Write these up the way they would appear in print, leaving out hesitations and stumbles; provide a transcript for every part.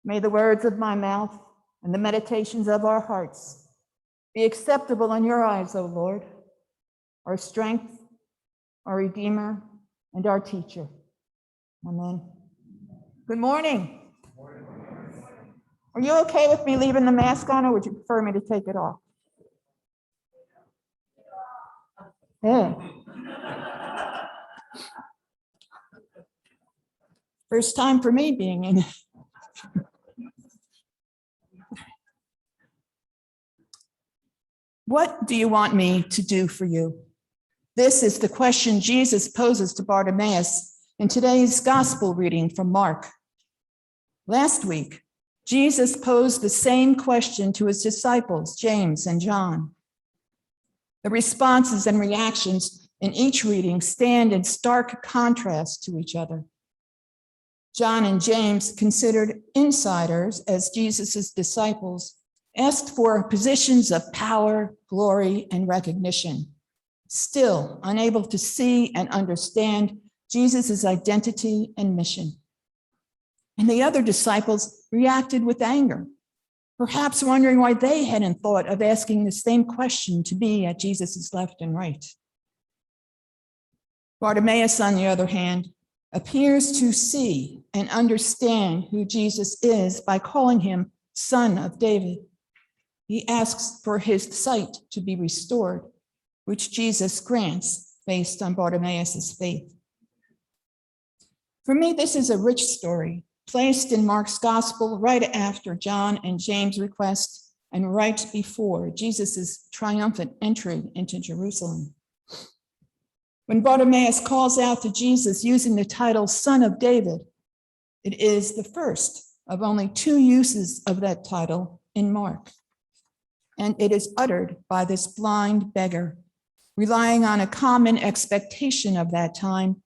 May the words of my mouth and the meditations of our hearts be acceptable in your eyes, O Lord, our strength, our Redeemer, and our teacher. Amen. Good morning. Are you okay with me leaving the mask on, or would you prefer me to take it off? Yeah. First time for me being in. What do you want me to do for you? This is the question Jesus poses to Bartimaeus in today's gospel reading from Mark. Last week, Jesus posed the same question to his disciples, James and John. The responses and reactions in each reading stand in stark contrast to each other. John and James, considered insiders as Jesus' disciples, asked for positions of power, glory, and recognition, still unable to see and understand Jesus' identity and mission. And the other disciples reacted with anger, perhaps wondering why they hadn't thought of asking the same question to be at Jesus' left and right. Bartimaeus, on the other hand, appears to see and understand who Jesus is by calling him Son of David. He asks for his sight to be restored, which Jesus grants based on Bartimaeus' faith. For me, this is a rich story, placed in Mark's gospel right after John and James' request and right before Jesus' triumphant entry into Jerusalem. When Bartimaeus calls out to Jesus using the title Son of David, it is the first of only two uses of that title in Mark. And it is uttered by this blind beggar, relying on a common expectation of that time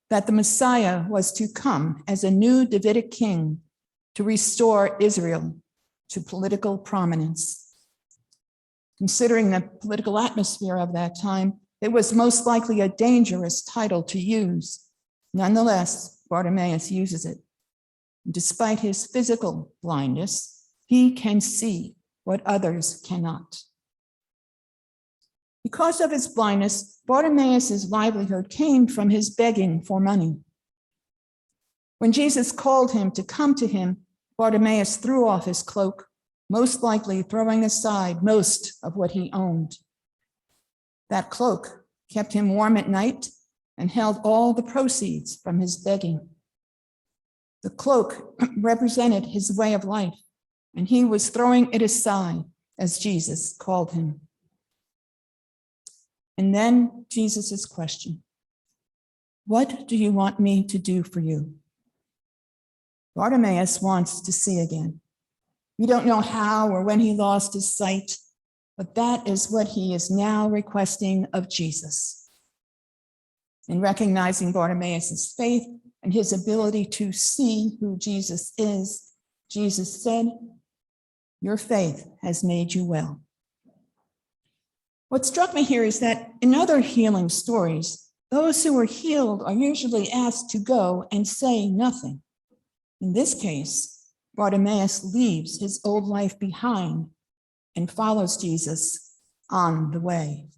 that the Messiah was to come as a new Davidic king to restore Israel to political prominence. Considering the political atmosphere of that time, it was most likely a dangerous title to use. Nonetheless, Bartimaeus uses it. Despite his physical blindness, he can see what others cannot. Because of his blindness, Bartimaeus' livelihood came from his begging for money. When Jesus called him to come to him, Bartimaeus threw off his cloak, most likely throwing aside most of what he owned. That cloak kept him warm at night and held all the proceeds from his begging. The cloak represented his way of life, and he was throwing it aside as Jesus called him. And then Jesus' question, what do you want me to do for you? Bartimaeus wants to see again. We don't know how or when he lost his sight, but that is what he is now requesting of Jesus. In recognizing Bartimaeus' faith and his ability to see who Jesus is, Jesus said, "Your faith has made you well." What struck me here is that in other healing stories, those who are healed are usually asked to go and say nothing. In this case, Bartimaeus leaves his old life behind and follows Jesus on the way.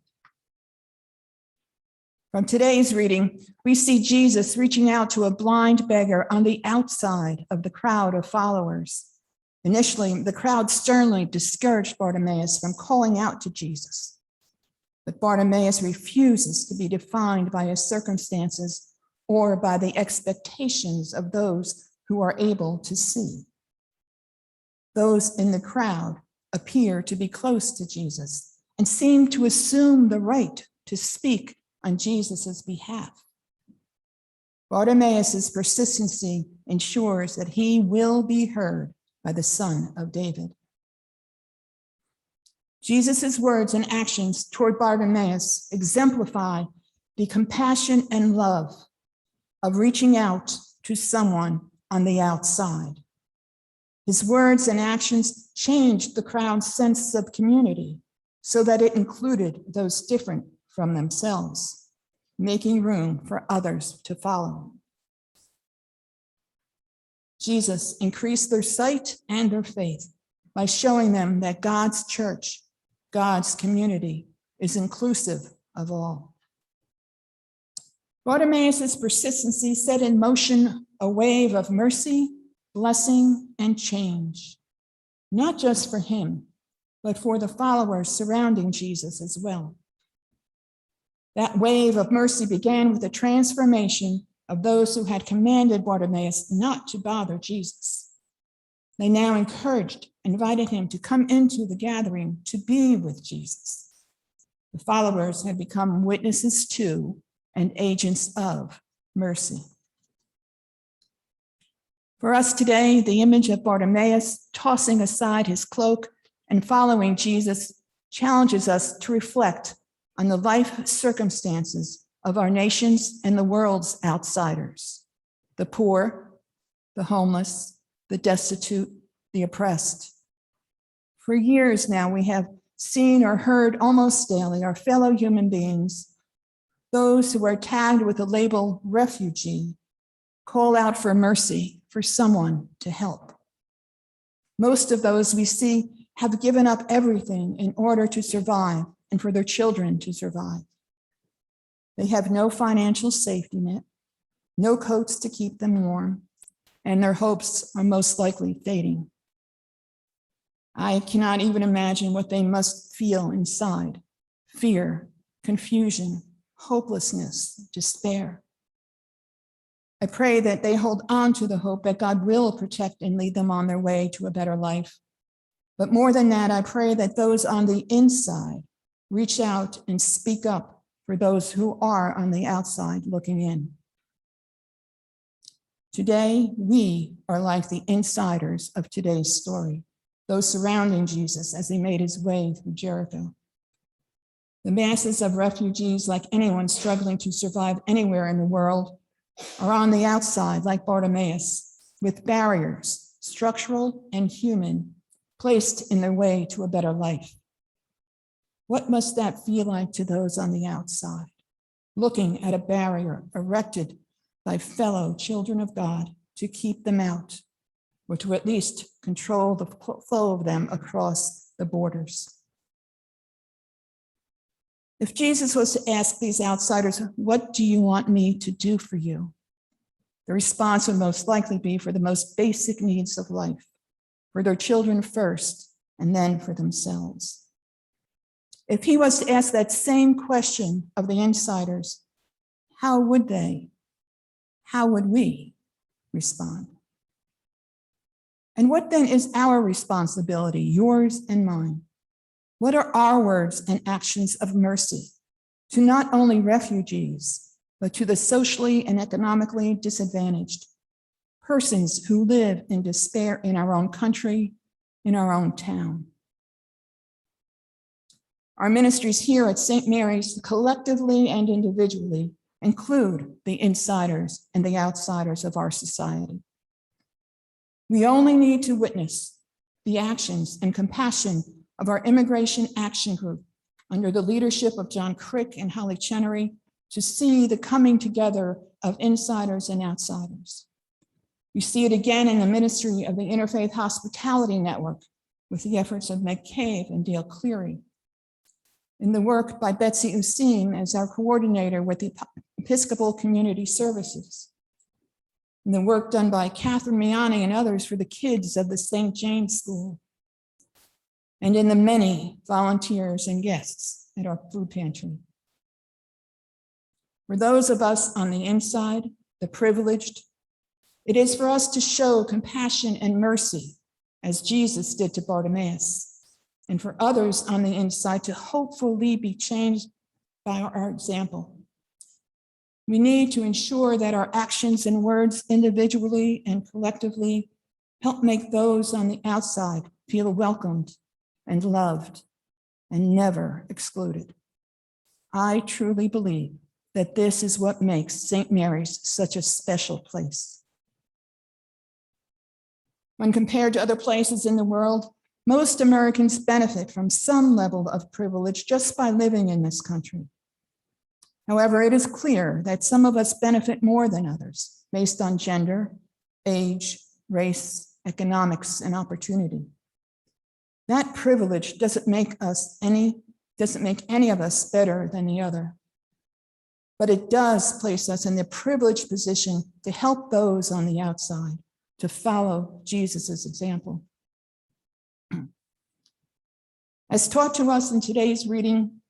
From today's reading, we see Jesus reaching out to a blind beggar on the outside of the crowd of followers. Initially, the crowd sternly discouraged Bartimaeus from calling out to Jesus. But Bartimaeus refuses to be defined by his circumstances or by the expectations of those who are able to see. Those in the crowd appear to be close to Jesus and seem to assume the right to speak on Jesus' behalf. Bartimaeus' persistency ensures that he will be heard by the Son of David. Jesus' words and actions toward Bartimaeus exemplify the compassion and love of reaching out to someone on the outside. His words and actions changed the crowd's sense of community so that it included those different from themselves, making room for others to follow. Jesus increased their sight and their faith by showing them that God's church, God's community, is inclusive of all. Bartimaeus' persistency set in motion a wave of mercy, blessing, and change, not just for him, but for the followers surrounding Jesus as well. That wave of mercy began with the transformation of those who had commanded Bartimaeus not to bother Jesus. They now encouraged, invited him to come into the gathering to be with Jesus. The followers had become witnesses to and agents of mercy. For us today, the image of Bartimaeus tossing aside his cloak and following Jesus challenges us to reflect on the life circumstances of our nation's and the world's outsiders, the poor, the homeless, the destitute, the oppressed. For years now, we have seen or heard almost daily our fellow human beings, those who are tagged with the label refugee, call out for mercy, for someone to help. Most of those we see have given up everything in order to survive and for their children to survive. They have no financial safety net, no coats to keep them warm, and their hopes are most likely fading. I cannot even imagine what they must feel inside: fear, confusion, hopelessness, despair. I pray that they hold on to the hope that God will protect and lead them on their way to a better life. But more than that, I pray that those on the inside reach out and speak up for those who are on the outside looking in. Today, we are like the insiders of today's story, those surrounding Jesus as he made his way through Jericho. The masses of refugees, like anyone struggling to survive anywhere in the world, are on the outside like Bartimaeus, with barriers, structural and human, placed in their way to a better life. What must that feel like to those on the outside, looking at a barrier erected by fellow children of God to keep them out, or to at least control the flow of them across the borders? If Jesus was to ask these outsiders, "What do you want me to do for you?" the response would most likely be for the most basic needs of life, for their children first, and then for themselves. If he was to ask that same question of the insiders, how would we respond? And what then is our responsibility, yours and mine? What are our words and actions of mercy to not only refugees, but to the socially and economically disadvantaged, persons who live in despair in our own country, in our own town? Our ministries here at St. Mary's, collectively and individually, include the insiders and the outsiders of our society. We only need to witness the actions and compassion of our Immigration Action Group under the leadership of John Crick and Holly Chenery to see the coming together of insiders and outsiders. We see it again in the ministry of the Interfaith Hospitality Network with the efforts of Meg Cave and Dale Cleary, in the work by Betsy Usim as our coordinator with the Episcopal Community Services, in the work done by Catherine Miani and others for the kids of the St. James School, and in the many volunteers and guests at our food pantry. For those of us on the inside, the privileged, it is for us to show compassion and mercy as Jesus did to Bartimaeus, and for others on the inside to hopefully be changed by our example. We need to ensure that our actions and words individually and collectively help make those on the outside feel welcomed and loved and never excluded. I truly believe that this is what makes St. Mary's such a special place. When compared to other places in the world, most Americans benefit from some level of privilege just by living in this country. However, it is clear that some of us benefit more than others based on gender, age, race, economics, and opportunity. That privilege doesn't make any of us better than the other, but it does place us in the privileged position to help those on the outside to follow Jesus's example. As taught to us in today's reading,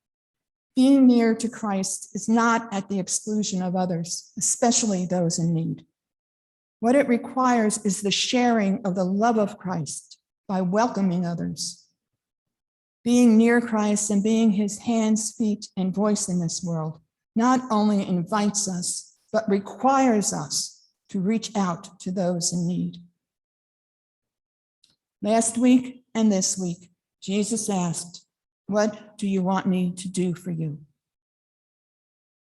being near to Christ is not at the exclusion of others, especially those in need. What it requires is the sharing of the love of Christ by welcoming others. Being near Christ and being his hands, feet, and voice in this world not only invites us, but requires us to reach out to those in need. Last week and this week, Jesus asked, "What do you want me to do for you?"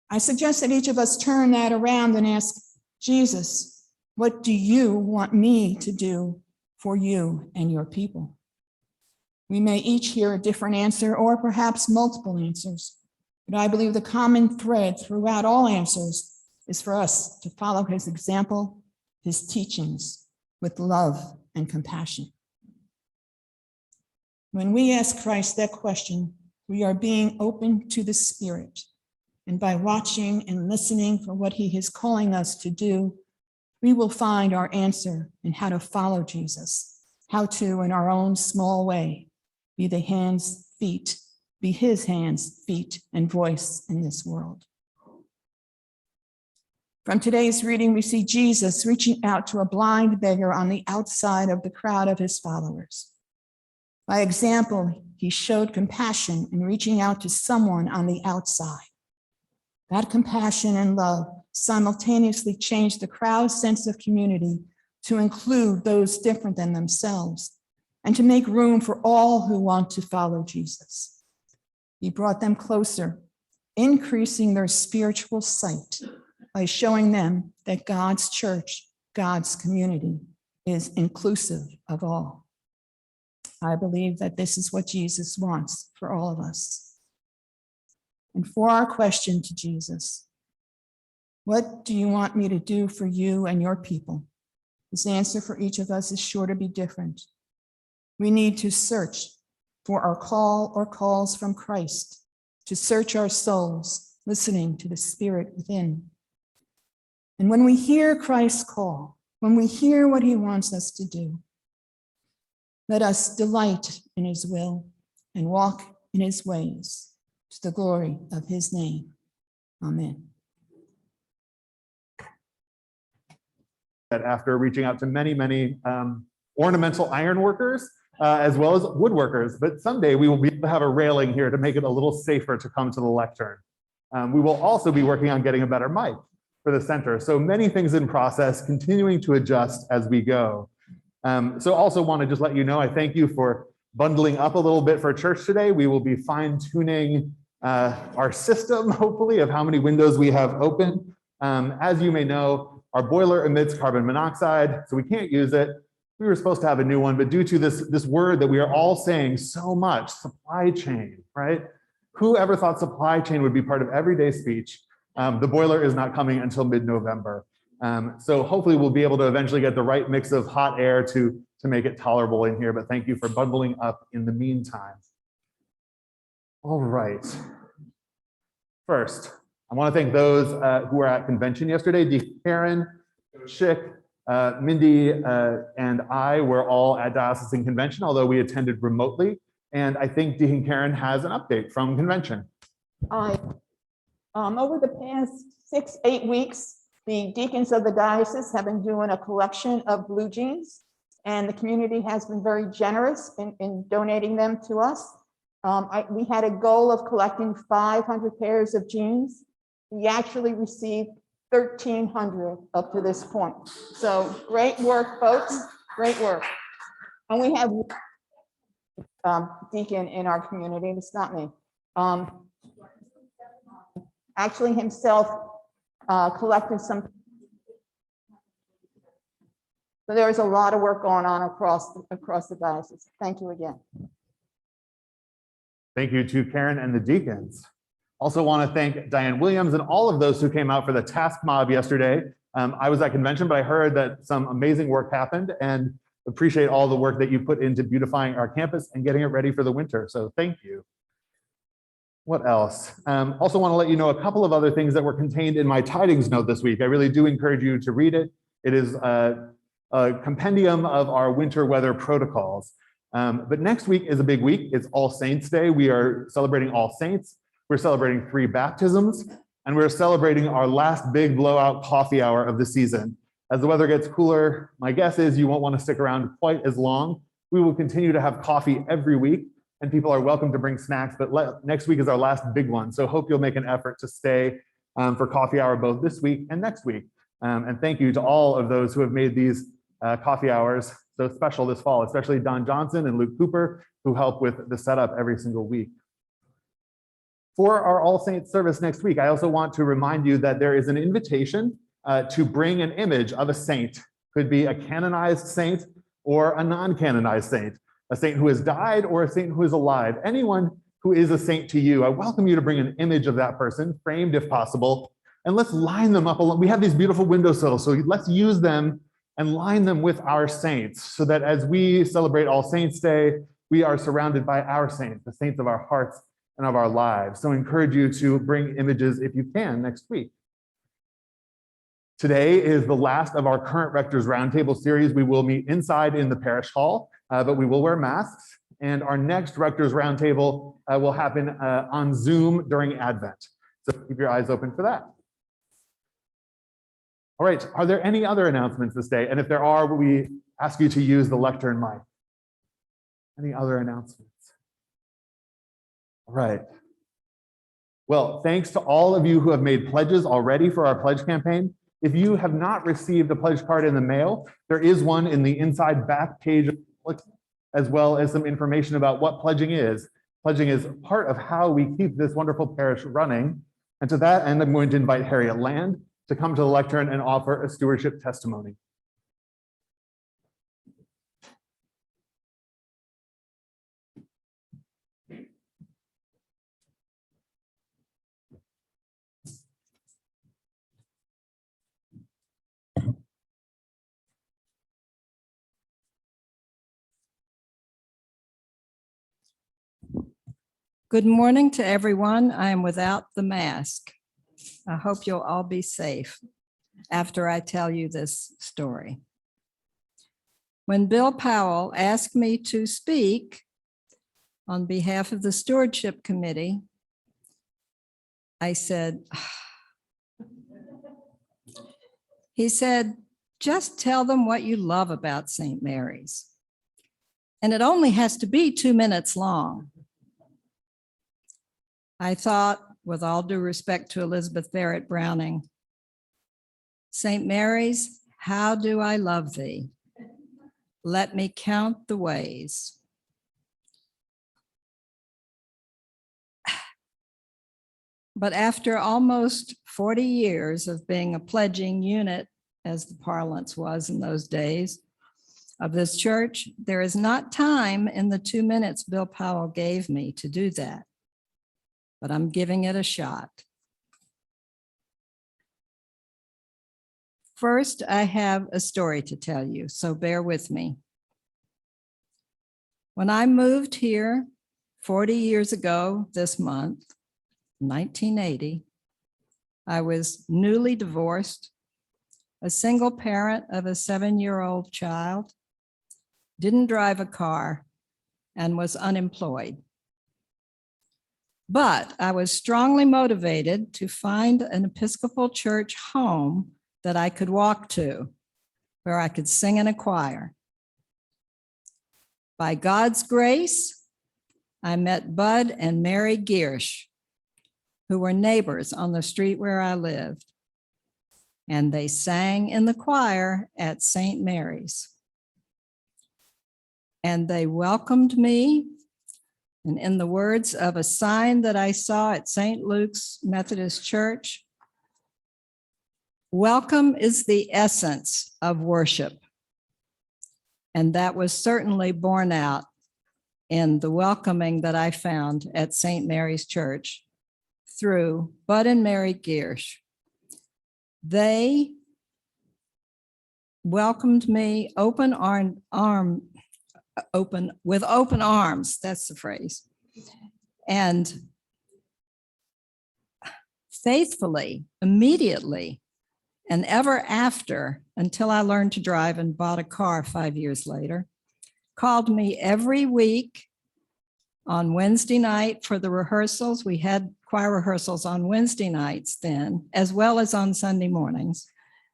I suggest that each of us turn that around and ask, Jesus, what do you want me to do for you and your people? We may each hear a different answer or perhaps multiple answers, but I believe the common thread throughout all answers is for us to follow his example, his teachings with love and compassion. When we ask Christ that question, we are being open to the Spirit. And by watching and listening for what he is calling us to do, we will find our answer in how to follow Jesus, how to, in our own small way, be his hands, feet, and voice in this world. From today's reading, we see Jesus reaching out to a blind beggar on the outside of the crowd of his followers. By example, he showed compassion in reaching out to someone on the outside. That compassion and love simultaneously changed the crowd's sense of community to include those different than themselves and to make room for all who want to follow Jesus. He brought them closer, increasing their spiritual sight by showing them that God's church, God's community, is inclusive of all. I believe that this is what Jesus wants for all of us. And for our question to Jesus, what do you want me to do for you and your people? His answer for each of us is sure to be different. We need to search for our call or calls from Christ, to search our souls, listening to the Spirit within. And when we hear Christ's call, when we hear what he wants us to do, let us delight in his will and walk in his ways to the glory of his name. Amen. After reaching out to many ornamental ironworkers, as well as woodworkers, but someday we will be able to have a railing here to make it a little safer to come to the lectern. We will also be working on getting a better mic for the center. So many things in process, continuing to adjust as we go. So also want to just let you know, I thank you for bundling up a little bit for church today. We will be fine-tuning our system, hopefully, of how many windows we have open. As you may know, our boiler emits carbon monoxide, so we can't use it. We were supposed to have a new one, but due to this word that we are all saying so much, supply chain, right? Who ever thought supply chain would be part of everyday speech? The boiler is not coming until mid-November. So hopefully we'll be able to eventually get the right mix of hot air to make it tolerable in here, but thank you for bundling up in the meantime. All right. First, I want to thank those who were at convention yesterday. Deacon Karen, Schick, Mindy, and I were all at diocesan convention, although we attended remotely. And I think Deacon Karen has an update from convention. Over the past 6-8 weeks, the deacons of the diocese have been doing a collection of blue jeans, and the community has been very generous in donating them to us. We had a goal of collecting 500 pairs of jeans. We actually received 1,300 up to this point. So great work, folks, great work. And we have deacon in our community, it's not me. Actually himself collected some. So there is a lot of work going on across the diocese. Thank you again. Thank you to Karen and the deacons. Also want to thank Diane Williams and all of those who came out for the task mob yesterday. I was at convention, but I heard that some amazing work happened and appreciate all the work that you put into beautifying our campus and getting it ready for the winter. So thank you. What else? Also want to let you know a couple of other things that were contained in my tidings note this week. I really do encourage you to read it. It is a compendium of our winter weather protocols. But next week is a big week. It's All Saints Day. We are celebrating All Saints. We're celebrating 3 baptisms, and we're celebrating our last big blowout coffee hour of the season. As the weather gets cooler, my guess is you won't want to stick around quite as long. We will continue to have coffee every week, and people are welcome to bring snacks, but next week is our last big one. So hope you'll make an effort to stay for coffee hour both this week and next week. And thank you to all of those who have made these coffee hours so special this fall, especially Don Johnson and Luke Cooper, who help with the setup every single week. For our All Saints service next week, I also want to remind you that there is an invitation to bring an image of a saint. Could be a canonized saint or a non-canonized saint, a saint who has died or a saint who is alive. Anyone who is a saint to you, I welcome you to bring an image of that person, framed if possible, and let's line them up. We have these beautiful windowsills, so let's use them and line them with our saints so that as we celebrate All Saints Day, we are surrounded by our saints, the saints of our hearts and of our lives. So I encourage you to bring images if you can next week. Today is the last of our current Rector's Roundtable series. We will meet inside in the parish hall, but we will wear masks. And our next Rector's Roundtable will happen on Zoom during Advent. So keep your eyes open for that. All right, are there any other announcements this day? And if there are, we ask you to use the lectern mic. Any other announcements? All right. Well, thanks to all of you who have made pledges already for our pledge campaign. If you have not received a pledge card in the mail, there is one in the inside back page, as well as some information about what pledging is. Pledging is part of how we keep this wonderful parish running. And to that end, I'm going to invite Harriette Land to come to the lectern and offer a stewardship testimony. Good morning to everyone. I am without the mask. I hope you'll all be safe after I tell you this story. When Bill Powell asked me to speak on behalf of the Stewardship Committee, I said, he said, just tell them what you love about St. Mary's. And it only has to be 2 minutes long. I thought, with all due respect to Elizabeth Barrett Browning, St. Mary's, how do I love thee? Let me count the ways. But after almost 40 years of being a pledging unit, as the parlance was in those days, of this church, there is not time in the 2 minutes Bill Powell gave me to do that. But I'm giving it a shot. First, I have a story to tell you, so bear with me. When I moved here 40 years ago this month, 1980, I was newly divorced, a single parent of a 7-year-old child, didn't drive a car, and was unemployed. But I was strongly motivated to find an Episcopal church home that I could walk to, where I could sing in a choir. By God's grace, I met Bud and Mary Giersch, who were neighbors on the street where I lived, and they sang in the choir at St. Mary's. And they welcomed me. And in the words of a sign that I saw at St. Luke's Methodist Church, welcome is the essence of worship. And that was certainly borne out in the welcoming that I found at St. Mary's Church through Bud and Mary Giersch. They welcomed me with open arms, that's the phrase. And faithfully, immediately, and ever after, until I learned to drive and bought a car 5 years later, called me every week on Wednesday night for the rehearsals. We had choir rehearsals on Wednesday nights then, as well as on Sunday mornings.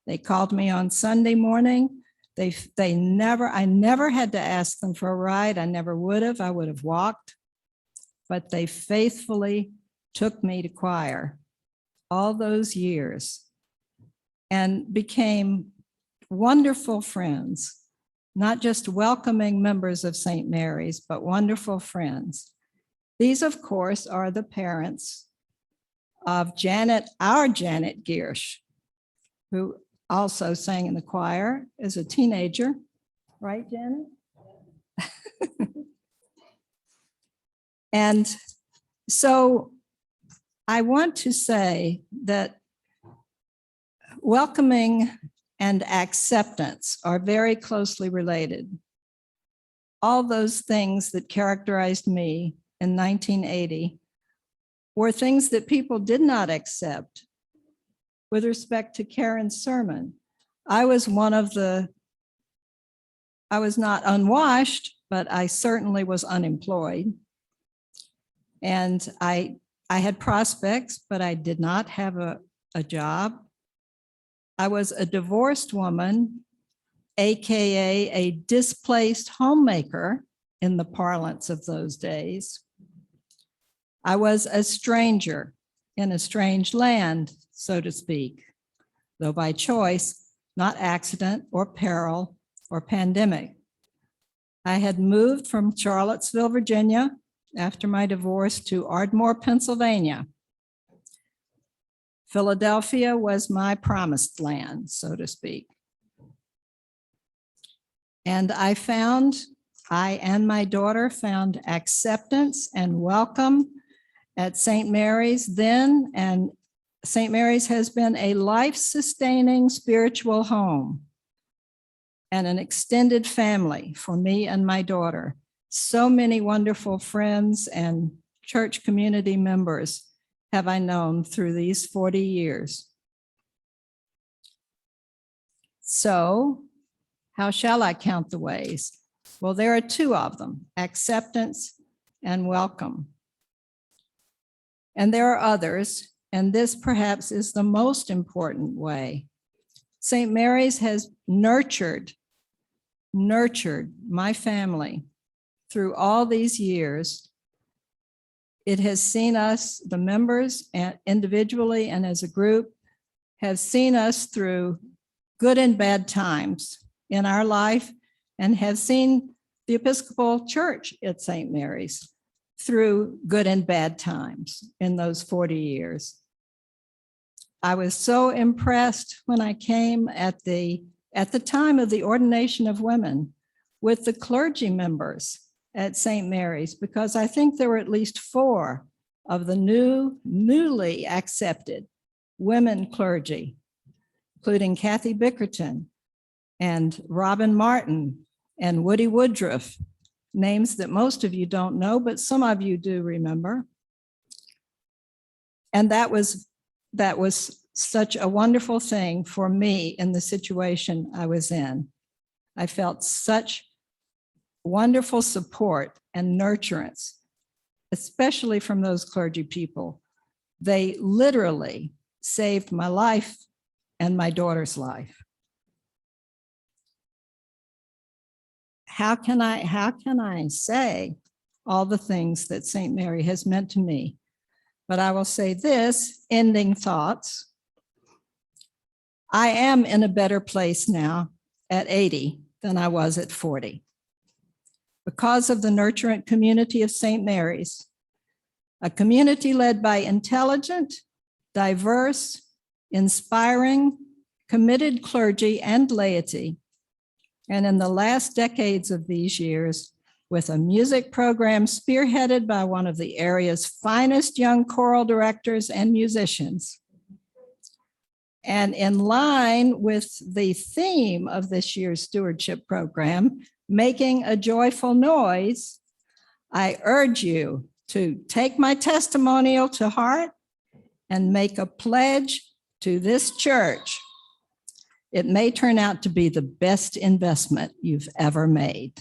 They called me on Sunday morning. I never had to ask them for a ride. I never would have. I would have walked. But they faithfully took me to choir all those years and became wonderful friends, not just welcoming members of St. Mary's, but wonderful friends. These, of course, are the parents of our Janet Giersch, who also sang in the choir as a teenager. Right, Janet? And so I want to say that welcoming and acceptance are very closely related. All those things that characterized me in 1980 were things that people did not accept. With respect to Karen's sermon, I was not unwashed, but I certainly was unemployed. And I had prospects, but I did not have a job. I was a divorced woman, AKA a displaced homemaker in the parlance of those days. I was a stranger in a strange land, so to speak, though by choice, not accident or peril or pandemic. I had moved from Charlottesville, Virginia, after my divorce to Ardmore, Pennsylvania. Philadelphia was my promised land, so to speak. And I and my daughter found acceptance and welcome at St. Mary's then, and St. Mary's has been a life-sustaining spiritual home and an extended family for me and my daughter. So many wonderful friends and church community members have I known through these 40 years. So, how shall I count the ways? Well, there are two of them, acceptance and welcome. And there are others, and this perhaps is the most important way. St. Mary's has nurtured my family through all these years. It has seen us, the members, and individually and as a group, have seen us through good and bad times in our life, and have seen the Episcopal Church at St. Mary's through good and bad times in those 40 years. I was so impressed when I came at the time of the ordination of women with the clergy members at St. Mary's, because I think there were at least 4 of the newly accepted women clergy, including Kathy Bickerton and Robin Martin and Woody Woodruff, names that most of you don't know, but some of you do remember. And that was such a wonderful thing for me in the situation I was in. I felt such wonderful support and nurturance, especially from those clergy people. They literally saved my life and my daughter's life. How can I say all the things that St. Mary has meant to me? But I will say this, ending thoughts. I am in a better place now at 80 than I was at 40. Because of the nurturant community of St. Mary's, a community led by intelligent, diverse, inspiring, committed clergy and laity. And in the last decades of these years, with a music program spearheaded by one of the area's finest young choral directors and musicians, And in line with the theme of this year's stewardship program, making a joyful noise, I urge you to take my testimonial to heart and make a pledge to this church. It may turn out to be the best investment you've ever made.